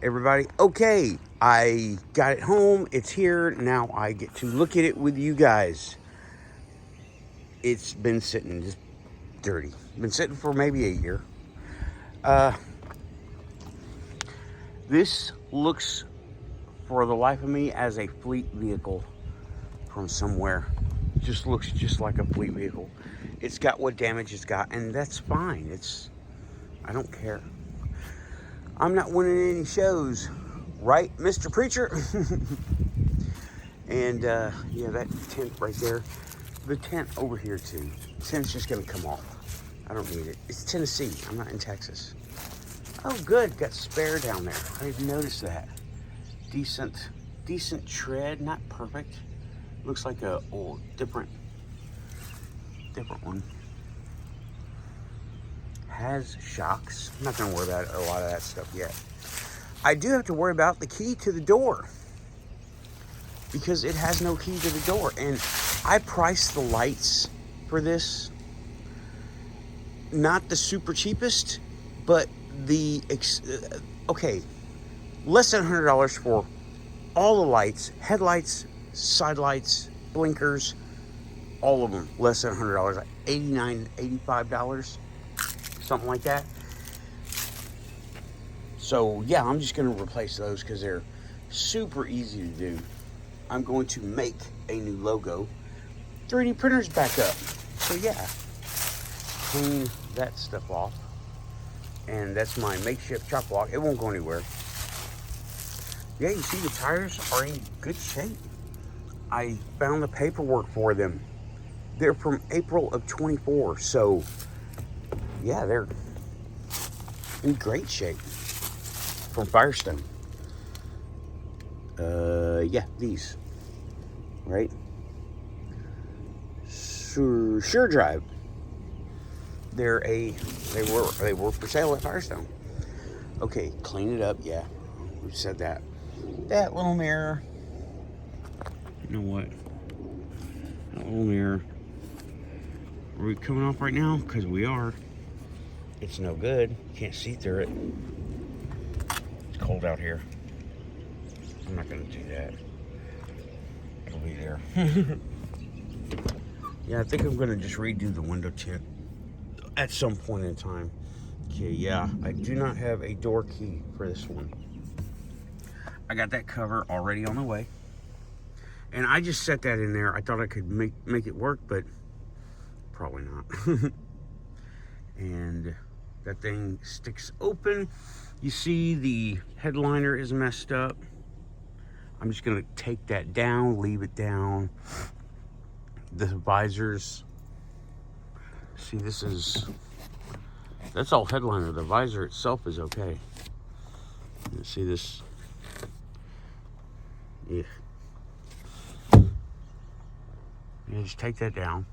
everybody. Okay, I got it home. It's here. Now I get to look at it with you guys. It's been sitting just dirty. Been sitting for maybe a year. Uh, this looks, for the life of me, as a fleet vehicle from somewhere. Just looks just like a fleet vehicle. It's got what damage it's got, and that's fine. I don't care. I'm not winning any shows, right, Mr. Preacher? And yeah, that tent right there. The tent over here too. The tent's just gonna come off. I don't need it. It's Tennessee. I'm not in Texas. Oh, good. Got spare down there. I didn't notice that. Decent tread. Not perfect. Looks like a old, different one. Has shocks. I'm not gonna worry about a lot of that stuff yet. I do have to worry about the key to the door, because it has no key to the door. And I priced the lights for this, not the super cheapest, but the, okay, less than $100 for all the lights, headlights, side lights, blinkers, all of them, less than $100, like $89, $85, something like that. So yeah, I'm just gonna replace those because they're super easy to do. I'm going to make a new logo. 3D printer's back up. So yeah, clean that stuff off. And that's my makeshift chop block. It won't go anywhere. Yeah, you see the tires are in good shape. I found the paperwork for them. They're from April of 24. So yeah, they're in great shape. From Firestone. Yeah, these. Right? Sure Drive. They were for sale at Firestone. Okay, clean it up. Yeah, we said that. That little mirror. You know what? That little mirror. Are we coming off right now? Because we are. It's no good. Can't see through it. It's cold out here. I'm not gonna do that. It'll be there. Yeah, I think I'm gonna just redo the window tint at some point in time. Okay, yeah, I do not have a door key for this one. I got that cover already on the way. And I just set that in there. I thought I could make it work, but probably not. And that thing sticks open. You see the headliner is messed up. I'm just gonna take that down, leave it down. The visors, see, that's all headliner. The visor itself is okay. You see this? Yeah. Yeah, just take that down.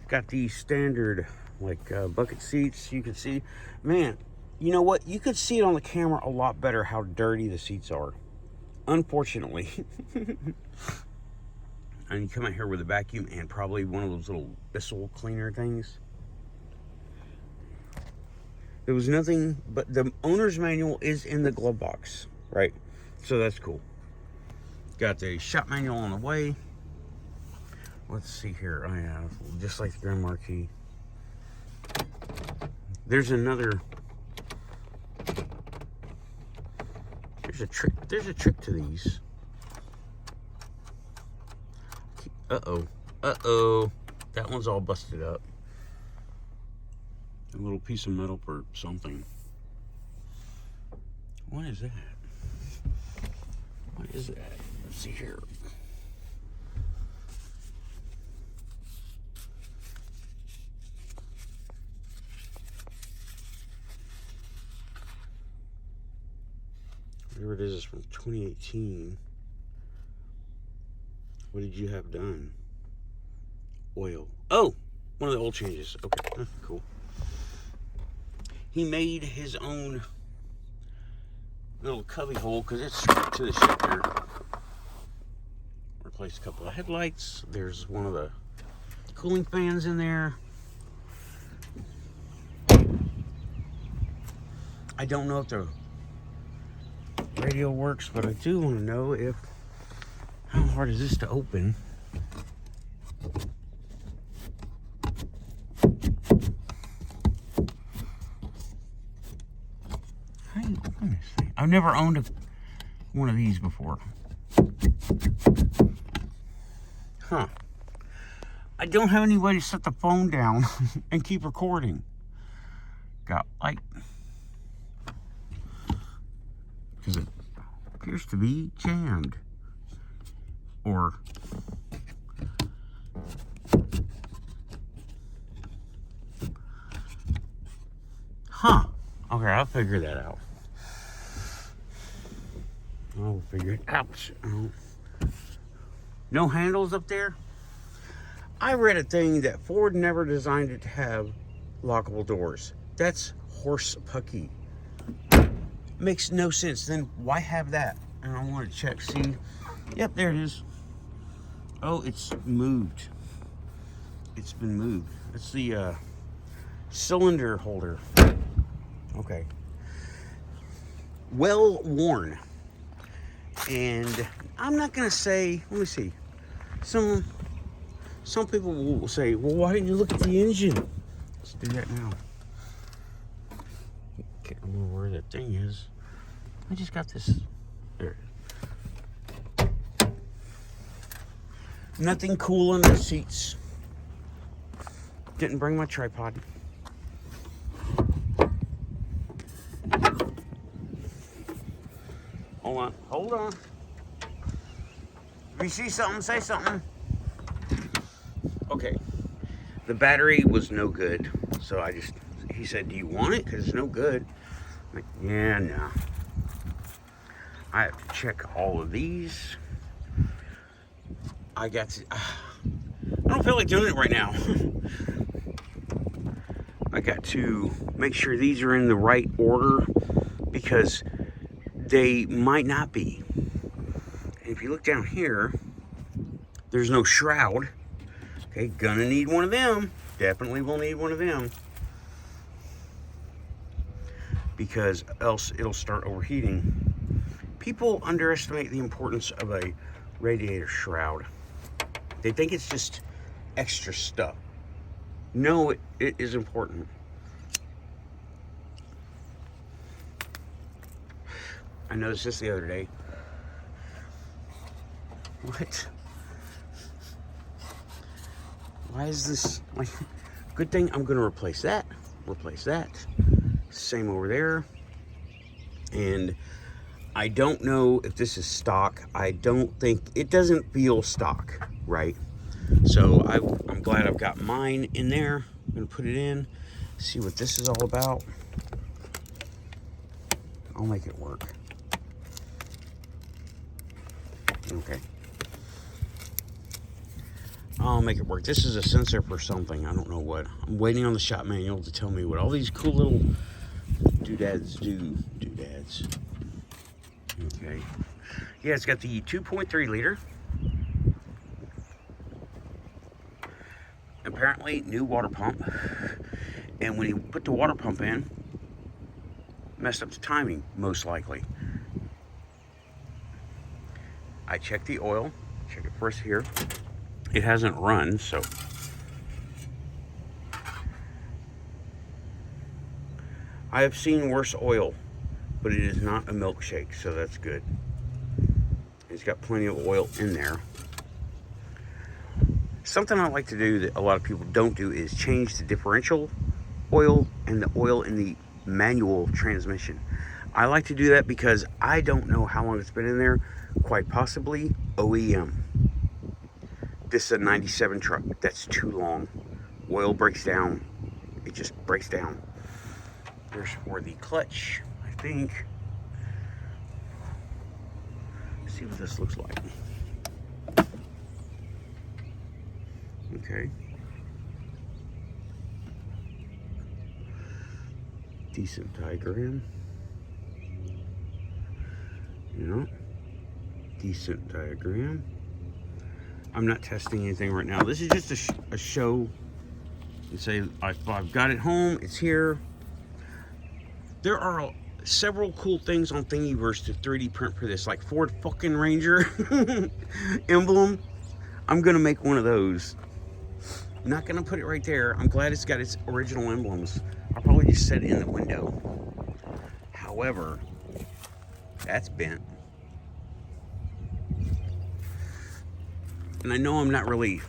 Got the standard, like, bucket seats. You can see, man, you know what? You could see it on the camera a lot better how dirty the seats are. Unfortunately. And you come out here with a vacuum and probably one of those little Bissell cleaner things. There was nothing, but the owner's manual is in the glove box, right? So that's cool. Got the shop manual on the way. Let's see here. I have, just like the Grand Marquis. There's another. There's a trick to these. Uh-oh. That one's all busted up. A little piece of metal for something. What is that? What is that? Let's see here. Whatever it is from 2018. What did you have done? Oil. Oh, one of the oil changes. Okay, cool. He made his own little cubby hole because it's screwed to the shifter. Replaced a couple of headlights. There's one of the cooling fans in there. I don't know if the radio works, but I do want to know if, how hard is this to open? How do you open this thing? I've never owned one of these before. Huh. I don't have any way to set the phone down and keep recording. Got light. Because it appears to be jammed. Or huh. Okay, I'll figure that out. I'll figure it out. No handles up there? I read a thing that Ford never designed it to have lockable doors. That's horse pucky. Makes no sense. Then why have that? And I want to check, see. Yep, there it is. Oh, it's moved. It's been moved. It's the cylinder holder. Okay. Well worn. And I'm not going to say, let me see. Some people will say, well, why didn't you look at the engine? Let's do that now. Can't remember where that thing is. I just got this. There. Nothing cool in the seats. Didn't bring my tripod. Hold on. If you see something, say something. Okay. The battery was no good. So he said, do you want it? Because it's no good. I'm like, yeah, no. I have to check all of these. I don't feel like doing it right now. I got to make sure these are in the right order because they might not be. And if you look down here, there's no shroud. Okay, gonna need one of them. Definitely will need one of them. Because else it'll start overheating. People underestimate the importance of a radiator shroud. They think it's just extra stuff. No, it is important. I noticed this the other day. What? Why is this like? Good thing I'm gonna replace that. Replace that. Same over there. And I don't know if this is stock. I don't think it doesn't feel stock, right? So I'm glad I've got mine in there. I'm gonna put it in, see what this is all about. I'll make it work. Okay. I'll make it work. This is a sensor for something. I don't know what. I'm waiting on the shop manual to tell me what all these cool little doodads do. Doodads. Okay. Yeah, it's got the 2.3 liter. Apparently, new water pump. And when you put the water pump in, messed up the timing, most likely. I checked the oil. Check it first here. It hasn't run, so. I have seen worse oil, but it is not a milkshake, so that's good. It's got plenty of oil in there. Something I like to do that a lot of people don't do is change the differential oil and the oil in the manual transmission. I like to do that because I don't know how long it's been in there. Quite possibly OEM. This is a 97 truck. That's too long. Oil breaks down. It just breaks down. There's for the clutch, I think. Let's see what this looks like. Okay. Decent diagram. Yeah. Decent diagram. I'm not testing anything right now. This is just a show. You say, I've got it home. It's here. There are several cool things on Thingiverse to 3D print for this, like Ford fucking Ranger emblem. I'm gonna make one of those. I'm not gonna put it right there. I'm glad it's got its original emblems. I'll probably just set it in the window. However, that's bent. And I know I'm not really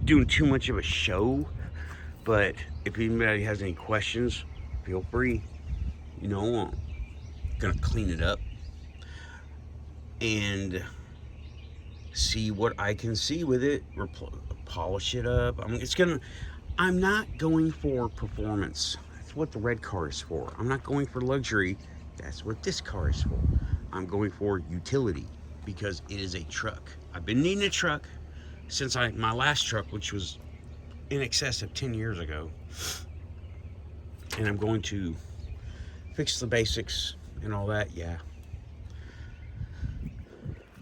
doing too much of a show, but if anybody has any questions, feel free. You know, I'm gonna clean it up and see what I can see with it, polish it up. I'm not going for performance. That's what the red car is for. I'm not going for luxury. That's what this car is for. I'm going for utility because it is a truck. I've been needing a truck since my last truck, which was in excess of 10 years ago. And I'm going to fix the basics and all that, yeah.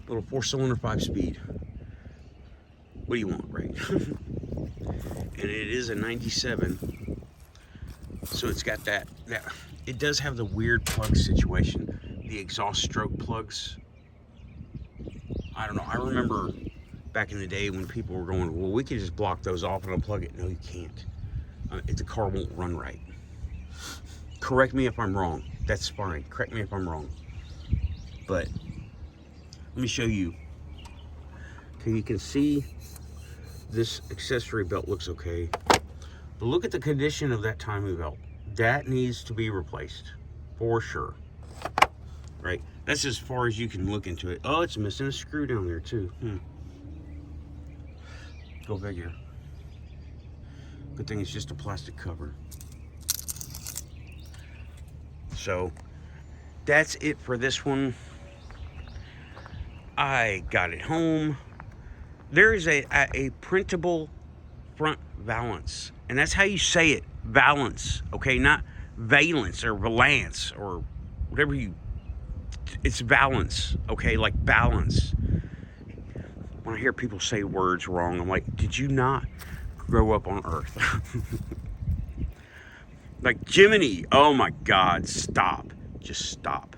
Little 4-cylinder 5-speed. What do you want, right? And it is a 97. So it's got that. It does have the weird plug situation. The exhaust stroke plugs. I don't know. I remember back in the day when people were going, well, we could just block those off and unplug it. No, you can't. The car won't run right. Correct me if I'm wrong. That's fine. Correct me if I'm wrong. But let me show you. Okay, you can see this accessory belt looks okay. But look at the condition of that timing belt. That needs to be replaced for sure. Right? That's as far as you can look into it. Oh, it's missing a screw down there too. Go figure. Good thing it's just a plastic cover. So that's it for this one. I got it home. There is a printable front valance, and that's how you say it, valance, okay? Not valence or valance or whatever you, it's valance, okay? Like balance. When I hear people say words wrong, I'm like, did you not grow up on Earth? Like Jiminy, oh my God, stop. Just stop.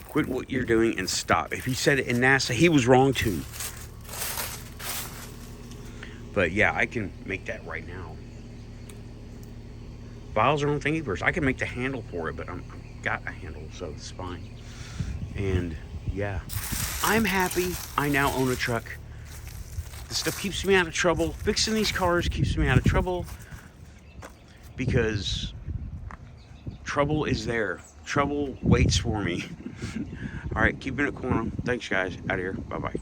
Quit what you're doing and stop. If he said it in NASA, he was wrong too. But yeah, I can make that right now. Files are on Thingiverse. I can make the handle for it, but I've got a handle, so it's fine. And yeah, I'm happy. I now own a truck. This stuff keeps me out of trouble. Fixing these cars keeps me out of trouble because trouble is there. Trouble waits for me. All right, keeping it cool. Thanks, guys. Out of here. Bye-bye.